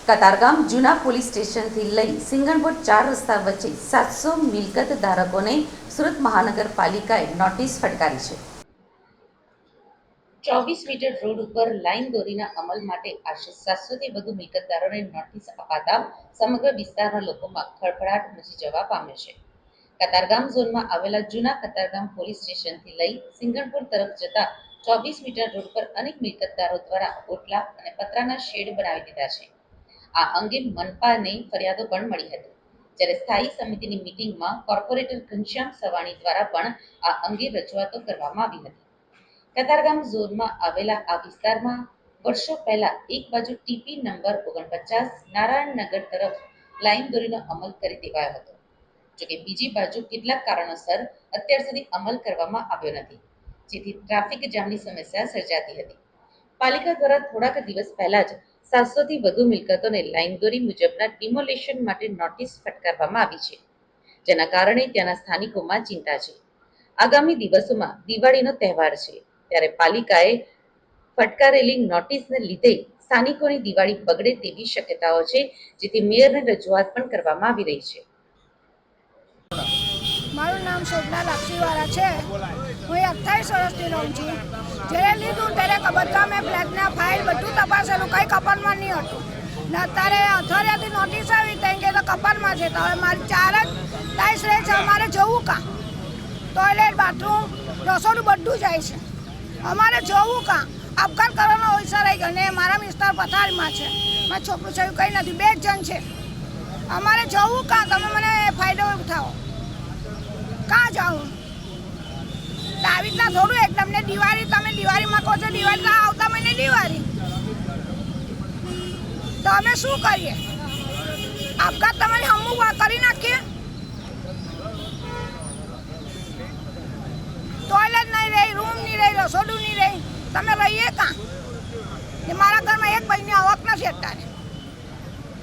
કતારગામ જૂના પોલીસ સ્ટેશનથી લઈ સિંગણપુર 4 રસ્તા વચ્ચે 700 મિલકત ધારકોને સુરત મહાનગરપાલિકાએ નોટિસ ફટકારી છે। 24 મીટર રોડ ઉપર લાઇન દોરીના અમલ માટે આશરે 700થી વધુ મિલકતદારોને નોટિસ અપાતા સમગ્ર વિસ્તારના લોકોમાં ખળભળાટ મચી જવા પામ્યો છે। કતારગામ ઝોનમાં આવેલા જૂના કતારગામ પોલીસ સ્ટેશનથી લઈ સિંગણપુર તરફ જતા 24 મીટર રોડ પર અનેક મિલકતદારો દ્વારા ઓટલા અને પતરાના શેડ બનાવી દીધા છે। આ અંગે મનપાને ફરિયાદો પણ મળી હતી, જ્યારે સ્થાયી સમિતિની મીટિંગમાં કોર્પોરેટર ઘનશ્યામ સવાણી દ્વારા પણ આ અંગે રજૂઆતો કરવામાં આવી હતી। કતારગામ ઝોનમાં આવેલા આ વિસ્તારમાં વર્ષો પહેલા એક બાજુ ટીપી નંબર 49 નારાયણનગર તરફ લાઇન દોરીનો અમલ કરી દેવાયો હતો, જોકે બીજી બાજુ કેટલાક કારણોસર અત્યાર સુધી અમલ કરવામાં આવ્યો નથી, જેથી ટ્રાફિક જામની સમસ્યા સર્જાતી હતી। પાલિકા દ્વારા થોડાક દિવસ પહેલા જ 700થી વધુ મિલકતોને લાઇન દોરી મુજબના ડિમોલિશન માટે નોટિસ ફટકારવામાં આવી છે, જેના કારણે ત્યાંના સ્થાનિકોમાં ચિંતા છે। આગામી દિવસોમાં દિવાળીનો તહેવાર છે, ત્યારે પાલિકાએ ફટકારેલી નોટિસને લીધે સ્થાનિકોની દિવાળી બગડે તેવી શક્યતાઓ છે, જેથી મેયરને રજૂઆત પણ કરવામાં આવી રહી છે। મારું નામ શોભના લાક્ષીવાળા છે। હું 28 વર્ષથી રહું છું। જ્યારે લીધું ત્યારે બધા મેં ફ્લેટના ફાઇલ બધું તપાસેલું, કંઈ કપાટમાં નહીં હતું ને અત્યારે અથોરિયાથી નોટિસ આવી ત્યાં કે તો કપાટમાં છે। તો હવે મારી 4 જ ટાઈસ રહે છે, અમારે જવું કાં? ટોયલેટ, બાથરૂમ, રસોડું બધું જાય છે, અમારે જવું કાં? આપઘાત કરવાનો વિચાર આવી ગયો ને મારા વિસ્તાર પથારીમાં છે, મારા છોકરું છે, કંઈ નથી, 2 જણ છે, અમારે જવું કાં? તમે મને ફાયદો ઉઠાવો, કાં જાઉં? આવી રીતના થોડું એકદમ ને દિવાળી તમે દિવાળીમાં કહો છો, દિવાળી આવતા મહિને દિવાળી, તો અમે શું કરીએ? આપઘાત તમે હમું કરી નાખીએ? ટોયલેટ નહીં રહી, રૂમ નહીં રહી, રસોડું નહીં રહી, તમે રહીએ કાં?